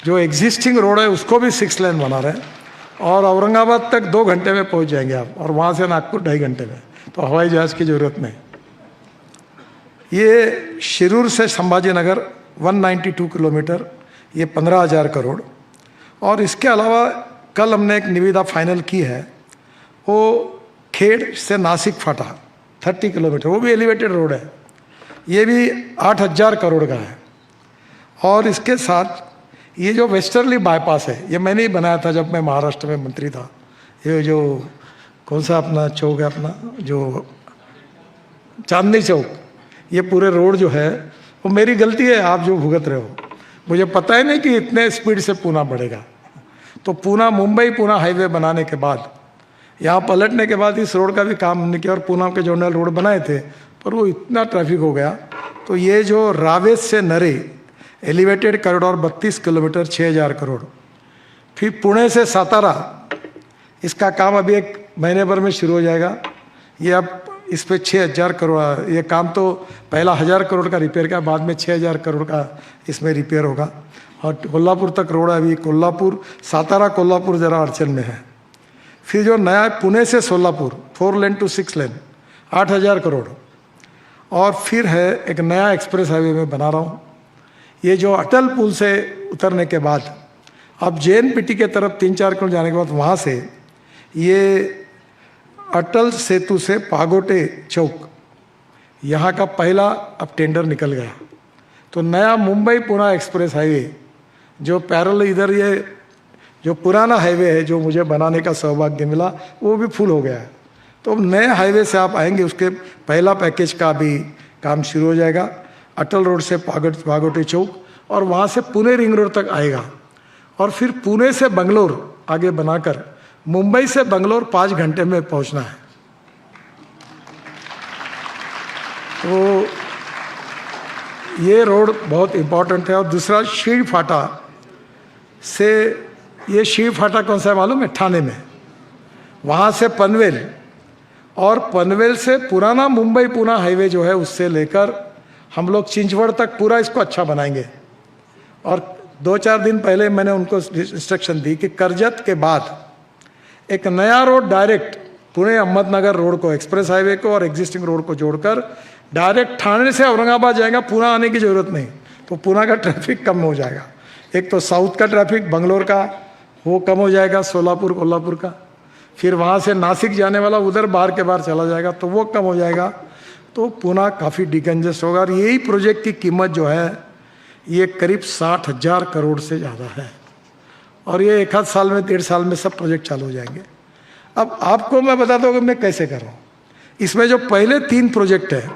जो एग्जिस्टिंग रोड है उसको भी 6 लेन बना रहे हैं, और औरंगाबाद तक 2 घंटे में पहुंच जाएंगे आप, और वहाँ से नागपुर 2.5 घंटे में। तो हवाई जहाज़ की ज़रूरत नहीं। ये शिरूर से संभाजी नगर 192 किलोमीटर, ये 15,000 करोड़। और इसके अलावा कल हमने एक निविदा फाइनल की है, वो खेड़ से नासिक फाटा 30 किलोमीटर, वो भी एलिवेटेड रोड है, ये भी 8,000 करोड़ का है। और इसके साथ ये जो वेस्टर्ली बाईपास है, ये मैंने ही बनाया था जब मैं महाराष्ट्र में मंत्री था। ये जो कौन सा अपना चौक है, अपना जो चांदनी चौक, ये पूरे रोड जो है वो मेरी गलती है, आप जो भुगत रहे हो। मुझे पता ही नहीं कि इतने स्पीड से पूना बढ़ेगा। तो पूना मुंबई पूना हाईवे बनाने के बाद, यहाँ पलटने के बाद इस रोड का भी काम हमने किया, और पूना के जोनल रोड बनाए थे, पर वो इतना ट्रैफिक हो गया। तो ये जो रावेत से नरे एलिवेटेड कॉरिडोर 32 किलोमीटर 6,000 करोड़। फिर पुणे से सातारा, इसका काम अभी 1 महीने भर में शुरू हो जाएगा। ये अब इस पे 6,000 करोड़, ये काम तो पहला 1,000 करोड़ का रिपेयर का, बाद में 6,000 करोड़ का इसमें रिपेयर होगा। और कोल्हापुर तक रोड अभी, कोल्हापुर सातारा कोल्हापुर ज़रा अड़चन में है। फिर जो नया पुणे से सोलापुर 4 लेन टू 6 लेन 8,000 करोड़। और फिर है एक नया एक्सप्रेस हाईवे में बना रहा हूँ। ये जो अटल पुल से उतरने के बाद अब JNPT के तरफ 3-4 किलोमीटर जाने के बाद वहाँ से ये अटल सेतु से पागोटे चौक, यहाँ का पहला अब टेंडर निकल गया। तो नया मुंबई पुणे एक्सप्रेस हाईवे जो पैरेलल, इधर ये जो पुराना हाईवे है जो मुझे बनाने का सौभाग्य मिला, वो भी फुल हो गया है। तो अब नए हाईवे से आप आएंगे, उसके पहला पैकेज का भी काम शुरू हो जाएगा। अटल रोड से पागोटे चौक, और वहाँ से पुणे रिंग रोड तक आएगा। और फिर पुणे से बंगलोर आगे बनाकर मुंबई से बंगलोर 5 घंटे में पहुँचना है। तो ये रोड बहुत इम्पोर्टेंट है। और दूसरा शीड़ फाटा से, ये शीड़ फाटा कौन सा है मालूम है? ठाणे में। वहाँ से पनवेल, और पनवेल से पुराना मुंबई पुणे हाईवे जो है उससे लेकर हम लोग चिंचवड़ तक पूरा इसको अच्छा बनाएंगे। और 2-4 दिन पहले मैंने उनको इंस्ट्रक्शन दी कि कर्जत के बाद एक नया road direct Pune Ahmednagar road को, एक्सप्रेस हाईवे को और एग्जिस्टिंग रोड को जोड़कर डायरेक्ट ठाणे से औरंगाबाद जाएगा, पुणे आने की ज़रूरत नहीं। तो पुणे का ट्रैफिक कम हो जाएगा। एक तो साउथ का ट्रैफिक बंगलोर का वो कम हो जाएगा, सोलापुर कोल्हापुर का। फिर वहाँ से नासिक जाने वाला उधर बाहर के बाहर चला जाएगा, तो वो कम हो जाएगा। तो पुणे काफ़ी डिकंजेस्ट होगा। और यही प्रोजेक्ट की कीमत जो है ये करीब 60,000 करोड़ से ज़्यादा है। और ये 1 आध साल में 1.5 साल में सब प्रोजेक्ट चालू हो जाएंगे। अब आपको मैं बताता हूँ कि मैं कैसे कर रहा हूँ। इसमें जो पहले 3 प्रोजेक्ट है,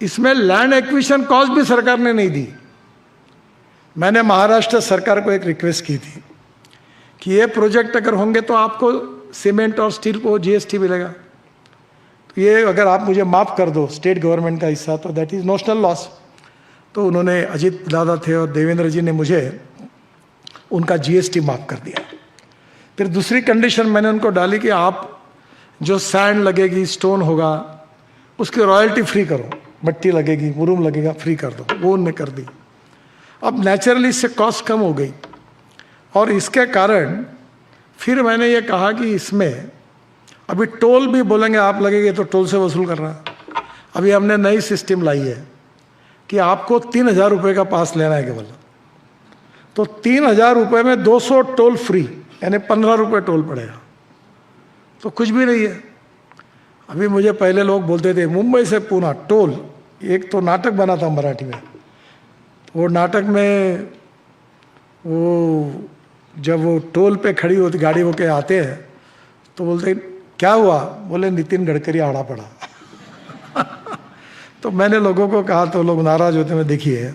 इसमें लैंड एक्विजिशन कॉस्ट भी सरकार ने नहीं दी। मैंने महाराष्ट्र सरकार को एक रिक्वेस्ट की थी कि ये प्रोजेक्ट अगर होंगे तो आपको सीमेंट और स्टील को GST मिलेगा, तो ये अगर आप मुझे माफ़ कर दो स्टेट गवर्नमेंट का हिस्सा, तो दैट इज़ नोशनल लॉस। तो उन्होंने, अजीत दादा थे और देवेंद्र जी ने मुझे उनका GST माफ़ कर दिया। फिर दूसरी कंडीशन मैंने उनको डाली कि आप जो सैंड लगेगी, स्टोन होगा, उसकी रॉयल्टी फ्री करो, मट्टी लगेगी, मुरूम लगेगा, फ्री कर दो। वो उनने कर दी। अब नेचुरली इससे कॉस्ट कम हो गई, और इसके कारण फिर मैंने ये कहा कि इसमें अभी टोल भी बोलेंगे आप लगेंगे तो टोल से वसूल करना। अभी हमने नई सिस्टम लाई है कि आपको 3,000 रुपये का पास लेना है केवल, तो 3,000 रुपये में 200 टोल फ्री, यानी 15 रुपये टोल पड़ेगा। तो कुछ भी नहीं है। अभी मुझे पहले लोग बोलते थे मुंबई से पूना टोल, एक तो नाटक बना था मराठी में, तो वो नाटक में वो जब वो टोल पे खड़ी होती गाड़ी होके आते हैं तो बोलते क्या हुआ, बोले नितिन गडकरी आड़ा पड़ा। तो मैंने लोगों को कहा तो लोग नाराज होते हैं। देखिए,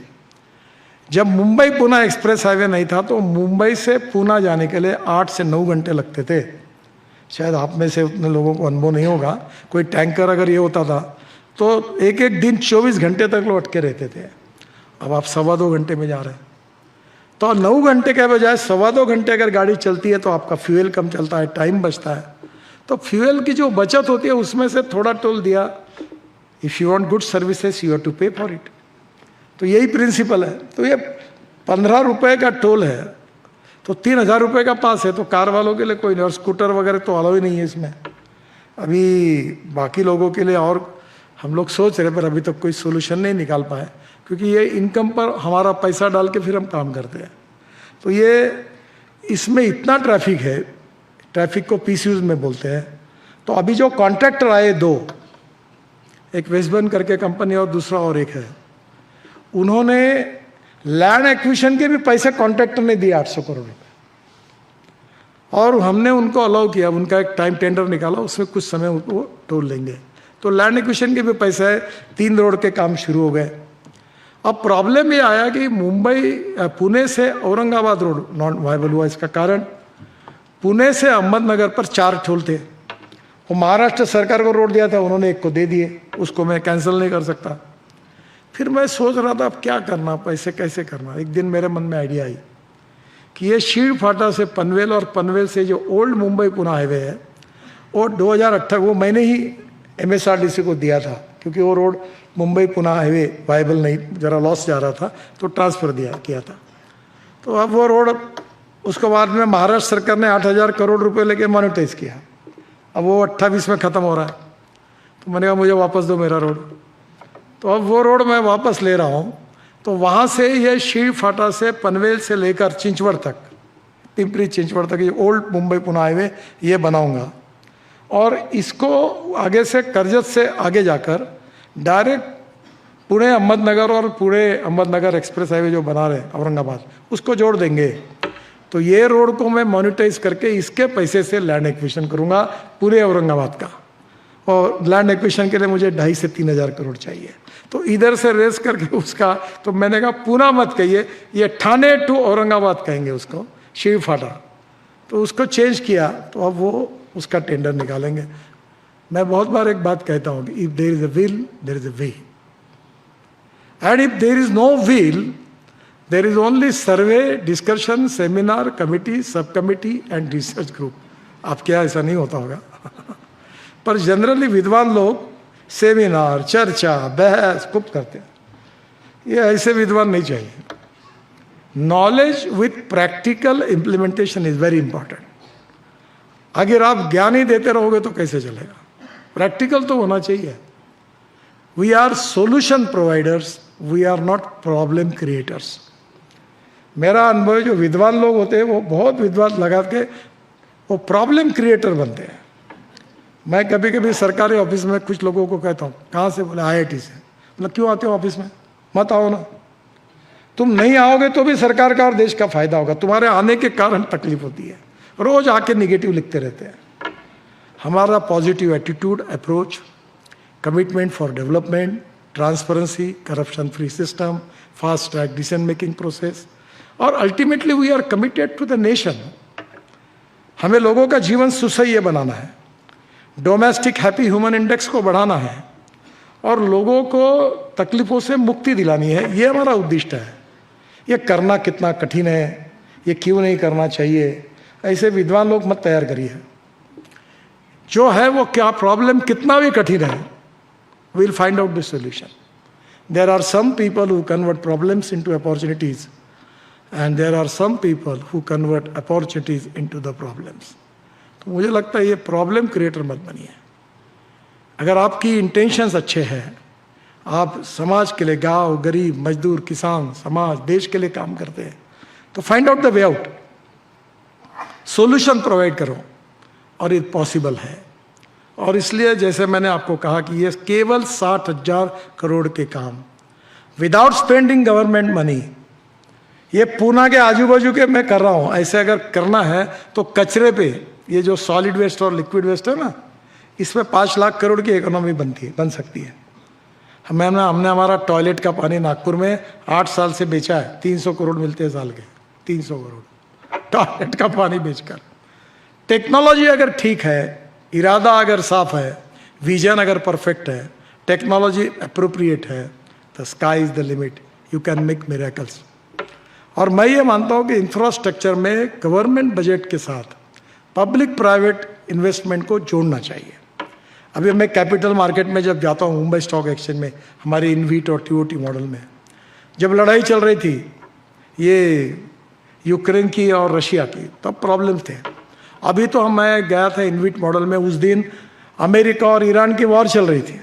जब मुंबई पुणे एक्सप्रेस हाईवे नहीं था तो मुंबई से पुणे जाने के लिए 8 से 9 घंटे लगते थे। शायद आप में से उतने लोगों को अनुभव नहीं होगा। कोई टैंकर अगर ये होता था तो एक एक दिन 24 घंटे तक लोग अटके रहते थे। अब आप 2.25 घंटे में जा रहे हैं, तो 9 घंटे के बजाय 2.25 घंटे अगर गाड़ी चलती है तो आपका फ्यूल कम चलता है, टाइम बचता है। तो फ्यूल की जो बचत होती है उसमें से थोड़ा टोल दिया। If you want good services you have to pay for it. तो यही प्रिंसिपल है। तो ये 15 रुपये का टोल है तो 3,000 रुपये का पास है, तो कार वालों के लिए कोई नहीं, और स्कूटर वगैरह तो अलाउ ही नहीं है इसमें। अभी बाकी लोगों के लिए और हम लोग सोच रहे, पर अभी तक कोई सोल्यूशन नहीं निकाल पाए, क्योंकि ये इनकम पर हमारा पैसा डाल के फिर हम काम करते हैं। तो ये इसमें इतना ट्रैफिक है, ट्रैफिक को पीसीयूज में बोलते हैं। तो अभी जो कॉन्ट्रैक्टर आए 2, एक वेस्टबर्न करके कंपनी और दूसरा और एक है, उन्होंने लैंड एक्विजिशन के भी पैसे कॉन्ट्रैक्टर ने दिए 800 करोड़ रुपए, और हमने उनको अलाउ किया, उनका एक टाइम टेंडर निकाला, उसमें कुछ समय वो टोल लेंगे। तो लैंड एक्विजिशन के भी पैसे 3 रोड के काम शुरू हो गए। अब प्रॉब्लम ये आया कि मुंबई पुणे से औरंगाबाद रोड नॉन वायबल हुआ। इसका कारण पुणे से अहमदनगर पर 4 टोल थे, वो महाराष्ट्र सरकार को रोड दिया था, उन्होंने एक को दे दिए, उसको मैं कैंसिल नहीं कर सकता। फिर मैं सोच रहा था अब क्या करना, पैसे कैसे करना। एक दिन मेरे मन में आइडिया आई कि ये शीड़ फाटा से पनवेल और पनवेल से जो ओल्ड मुंबई पुणे हाईवे है वो 2018 वो मैंने ही MSRDC को दिया था, क्योंकि वो road Mumbai Pune highway viable नहीं, ज़रा लॉस जा रहा था, तो ट्रांसफ़र किया था। तो अब वो रोड उसके बाद में महाराष्ट्र सरकार ने 8,000 करोड़ रुपए लेके मोनेटाइज किया। अब वो 28 में ख़त्म हो रहा है। तो मैंने कहा मुझे वापस दो मेरा रोड। तो अब वो रोड मैं वापस ले रहा हूँ। तो वहाँ से ये शीड़ फाटा से पनवेल से लेकर चिंचवड़ तक, पिंपरी चिंचवड़ तक, ये ओल्ड मुंबई पुणे हाईवे ये बनाऊंगा, और इसको आगे से कर्जत से आगे जाकर डायरेक्ट पुणे अहमदनगर और पुणे अहमदनगर एक्सप्रेस हाईवे जो बना रहे हैं औरंगाबाद, उसको जोड़ देंगे। तो ये रोड को मैं मोनेटाइज करके इसके पैसे से लैंड एक्विजिशन करूँगा पूरे औरंगाबाद का, और लैंड एक्विजिशन के लिए मुझे 2,500 से 3,000 करोड़ चाहिए। तो इधर से रेस करके उसका, तो मैंने कहा पुणे मत कहिए, ये ठाणे टू औरंगाबाद कहेंगे उसको, शीड़ फाटा। तो उसको चेंज किया, तो अब वो उसका टेंडर निकालेंगे। मैं बहुत बार एक बात कहता हूँ कि if there is a will there is a way, and if there is no will there is only survey, discussion, seminar, committee, sub committee and research group. आपके यहाँ ऐसा नहीं होता होगा। पर जनरली विद्वान लोग सेमिनार, चर्चा, बहस खूब करते हैं। ये ऐसे विद्वान नहीं चाहिए। Knowledge with practical implementation is very important. अगर आप ज्ञान ही देते रहोगे तो कैसे चलेगा? प्रैक्टिकल तो होना चाहिए। We are solution providers, we are not problem creators. मेरा अनुभव, जो विद्वान लोग होते हैं वो बहुत विद्वान लगा के वो प्रॉब्लम क्रिएटर बनते हैं। मैं कभी कभी सरकारी ऑफिस में कुछ लोगों को कहता हूँ, कहाँ से? बोले IIT से। मतलब क्यों आते हो ऑफिस में? मत आओ ना। तुम नहीं आओगे तो भी सरकार का और देश का फायदा होगा, तुम्हारे आने के कारण तकलीफ होती है। रोज आके निगेटिव लिखते रहते हैं। हमारा positive attitude, approach, commitment for development, transparency, corruption free system, fast track decision making process, और ultimately we are committed to the nation. हमें लोगों का जीवन सुसह्य बनाना है, डोमेस्टिक हैप्पी ह्यूमन इंडेक्स को बढ़ाना है, और लोगों को तकलीफों से मुक्ति दिलानी है। ये हमारा उद्देश्य है। ये करना कितना कठिन है, ये क्यों नहीं करना चाहिए, ऐसे विद्वान लोग मत तैयार करिए। जो है वो क्या प्रॉब्लम कितना भी कठिन है, we will find out the solution. There are some people who convert problems into opportunities, and there are some people who convert opportunities into the problems. तो मुझे लगता है ये प्रॉब्लम क्रिएटर मत बनिए। अगर आपकी इंटेंशंस अच्छे हैं, आप समाज के लिए, गांव, गरीब, मजदूर, किसान, समाज, देश के लिए काम करते हैं, तो find out the way out, solution provide करो, और ये पॉसिबल है। और इसलिए जैसे मैंने आपको कहा कि ये केवल 60,000 करोड़ के काम विदाउट स्पेंडिंग गवर्नमेंट मनी, ये पूना के आजू बाजू के मैं कर रहा हूं। ऐसे अगर करना है तो कचरे पे, ये जो सॉलिड वेस्ट और लिक्विड वेस्ट है ना, इसमें 5 लाख करोड़ की इकोनॉमी बन सकती है। हमने हमारा टॉयलेट का पानी नागपुर में 8 साल से बेचा है, 300 करोड़ मिलते हैं साल के, 300 करोड़ टॉयलेट का पानी बेचकर। टेक्नोलॉजी अगर ठीक है, इरादा अगर साफ है, विजन अगर परफेक्ट है, टेक्नोलॉजी अप्रोप्रिएट है, the sky is the limit, you can make miracles. और मैं ये मानता हूँ कि इंफ्रास्ट्रक्चर में गवर्नमेंट बजट के साथ पब्लिक प्राइवेट इन्वेस्टमेंट को जोड़ना चाहिए। अभी मैं कैपिटल मार्केट में जब जाता हूँ, मुंबई स्टॉक एक्सचेंज में, हमारे इनवीट और टीओटी मॉडल में, जब लड़ाई चल रही थी ये यूक्रेन की और रशिया की, तब प्रॉब्लम थे। अभी तो मैं गया था इनवीट मॉडल में, उस दिन अमेरिका और ईरान की वॉर चल रही थी।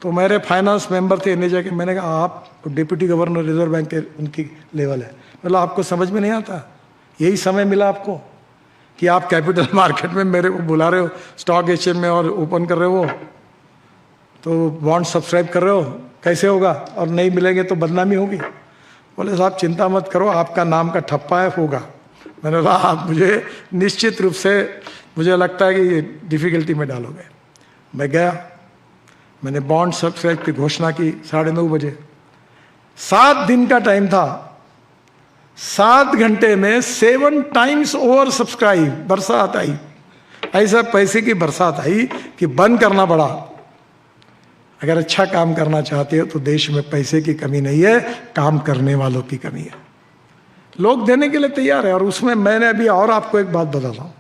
तो मेरे फाइनेंस मेंबर थे, इन्हें जाके मैंने कहा, आप डिप्टी गवर्नर रिजर्व बैंक के उनकी लेवल है, मतलब आपको समझ में नहीं आता, यही समय मिला आपको कि आप कैपिटल मार्केट में मेरे को बुला रहे हो, स्टॉक एक्सचेंज में, और ओपन कर रहे हो, तो बॉन्ड सब्सक्राइब कर रहे हो, कैसे होगा? और नहीं मिलेंगे तो बदनामी होगी। बोले साहब चिंता मत करो, आपका नाम का ठप्पा है, होगा। मैंने कहा आप मुझे निश्चित रूप से, मुझे लगता है कि डिफिकल्टी में डालोगे। मैं गया, मैंने बॉन्ड सब्सक्राइब की घोषणा की 9:30 बजे, 7 दिन का टाइम था, 7 घंटे में 7 टाइम्स ओवर सब्सक्राइब, बरसात आई, ऐसा पैसे की बरसात आई कि बंद करना पड़ा। अगर अच्छा काम करना चाहते हो तो देश में पैसे की कमी नहीं है, काम करने वालों की कमी है। लोग देने के लिए तैयार है। और उसमें मैंने अभी और आपको एक बात बताता हूँ,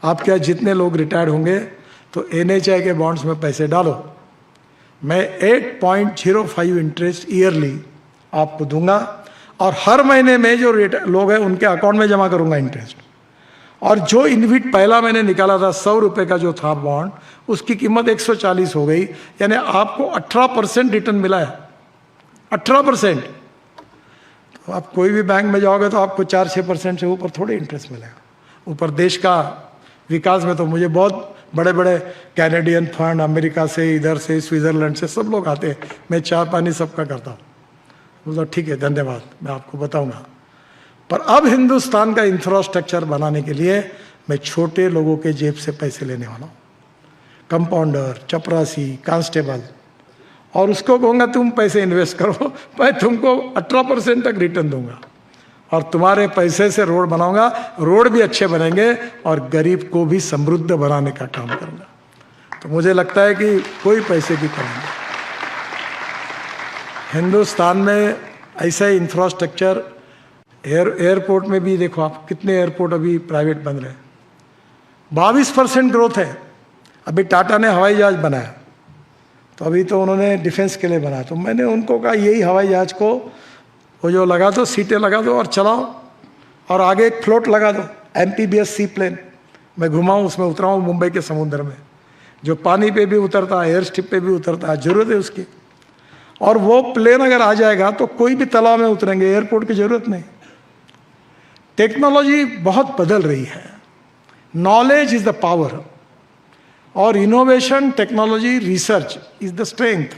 आपके यहाँ जितने लोग रिटायर्ड होंगे तो NHI के बॉन्ड्स में पैसे डालो, मैं 8.05 इंटरेस्ट ईयरली आपको दूंगा, और हर महीने में जो लोग हैं उनके अकाउंट में जमा करूंगा इंटरेस्ट। और जो इनविट पहला मैंने निकाला था 100 रुपये का जो था बॉन्ड, उसकी कीमत 140 हो गई, यानी आपको 18% रिटर्न मिला है, 18%। तो आप कोई भी बैंक में जाओगे तो आपको 4-6% से ऊपर थोड़े इंटरेस्ट मिलेगा। ऊपर देश का विकास में तो मुझे बहुत बड़े बड़े कैनेडियन फंड, अमेरिका से, इधर से, स्विट्जरलैंड से सब लोग आते हैं, मैं चाय पानी सबका करता हूँ। बोला ठीक है, धन्यवाद, मैं आपको बताऊंगा। पर अब हिंदुस्तान का इंफ्रास्ट्रक्चर बनाने के लिए मैं छोटे लोगों के जेब से पैसे लेने वाला हूँ, कंपाउंडर, चपरासी, कांस्टेबल, और उसको कहूँगा तुम पैसे इन्वेस्ट करो, मैं तुमको 18% तक रिटर्न दूंगा, और तुम्हारे पैसे से रोड बनाऊंगा, रोड भी अच्छे बनेंगे, और गरीब को भी समृद्ध बनाने का काम करूंगा। तो मुझे लगता है कि कोई पैसे की कमी नहीं। हिंदुस्तान में ऐसा ही इंफ्रास्ट्रक्चर, एयरपोर्ट में भी देखो आप, कितने एयरपोर्ट अभी प्राइवेट बन रहे हैं, 22% ग्रोथ है। अभी टाटा ने हवाई जहाज बनाया, तो अभी तो उन्होंने डिफेंस के लिए बनाया, तो मैंने उनको कहा यही हवाई जहाज को वो जो लगा दो, सीटें लगा दो और चलाओ, और आगे एक फ्लोट लगा दो, MPBS सी प्लेन, मैं घुमाऊँ, उसमें उतराऊँ मुंबई के समुद्र में, जो पानी पे भी उतरता है, एयर स्ट्रिप पे भी उतरता है, जरूरत है उसकी। और वो प्लेन अगर आ जाएगा तो कोई भी तालाब में उतरेंगे, एयरपोर्ट की जरूरत नहीं। टेक्नोलॉजी बहुत बदल रही है, नॉलेज इज द पावर, और innovation, technology, research is the strength.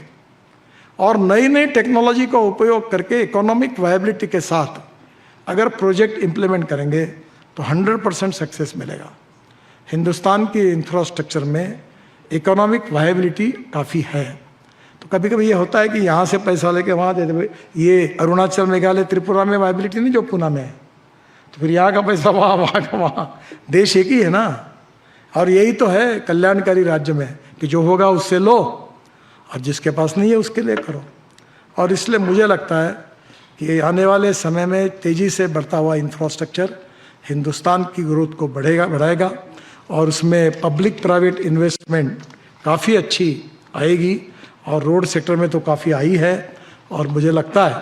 और नई नई टेक्नोलॉजी का उपयोग करके इकोनॉमिक वायबिलिटी के साथ अगर प्रोजेक्ट इंप्लीमेंट करेंगे तो 100% सक्सेस मिलेगा। हिंदुस्तान के इंफ्रास्ट्रक्चर में इकोनॉमिक वायबिलिटी काफ़ी है। तो कभी कभी ये होता है कि यहाँ से पैसा लेके वहाँ दे दे, ये अरुणाचल, मेघालय, त्रिपुरा में वायबिलिटी नहीं जो पूना में है, तो फिर यहाँ का पैसा वहाँ, वहाँ का वहाँ, देश एक ही है ना। और यही तो है कल्याणकारी राज्य में कि जो होगा उससे लो, और जिसके पास नहीं है उसके लिए करो। और इसलिए मुझे लगता है कि आने वाले समय में तेज़ी से बढ़ता हुआ इंफ्रास्ट्रक्चर हिंदुस्तान की ग्रोथ को बढ़ाएगा, और उसमें पब्लिक प्राइवेट इन्वेस्टमेंट काफ़ी अच्छी आएगी, और रोड सेक्टर में तो काफ़ी आई है। और मुझे लगता है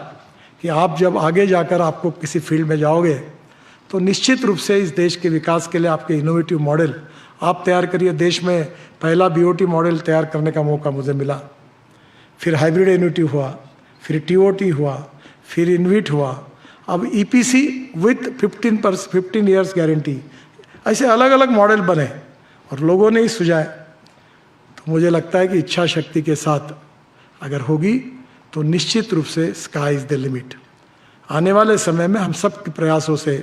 कि आप जब आगे जाकर आपको किसी फील्ड में जाओगे तो निश्चित रूप से इस देश के विकास के लिए आपके इनोवेटिव मॉडल आप तैयार करिए। देश में पहला बीओटी मॉडल तैयार करने का मौका मुझे मिला, फिर हाइब्रिड एन्युटी हुआ, फिर टीओटी हुआ, फिर इनविट हुआ, अब ईपीसी विथ 15 ईयर्स गारंटी, ऐसे अलग अलग मॉडल बने और लोगों ने ही सुझाए। तो मुझे लगता है कि इच्छा शक्ति के साथ अगर होगी तो निश्चित रूप से स्काई इज़ द लिमिट। आने वाले समय में हम सब के प्रयासों से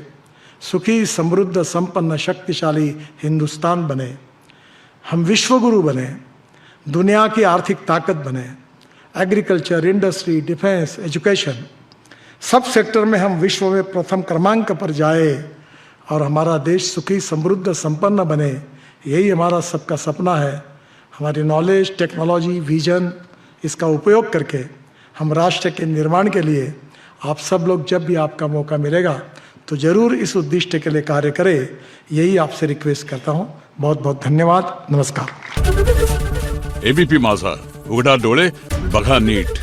सुखी, समृद्ध, संपन्न, शक्तिशाली हिंदुस्तान बने, हम विश्वगुरु बने, दुनिया की आर्थिक ताकत बने। एग्रीकल्चर, इंडस्ट्री, डिफेंस, एजुकेशन, सब सेक्टर में हम विश्व में प्रथम क्रमांक पर जाए और हमारा देश सुखी, समृद्ध, संपन्न बने, यही हमारा सबका सपना है। हमारी नॉलेज, टेक्नोलॉजी, विजन, इसका उपयोग करके हम राष्ट्र के निर्माण के लिए आप सब लोग जब भी आपका मौका मिलेगा तो जरूर इस उद्देश्य के लिए कार्य करें, यही आपसे रिक्वेस्ट करता हूं। बहुत बहुत धन्यवाद, नमस्कार। एबीपी माझा, उघडा डोळे बघा नीट।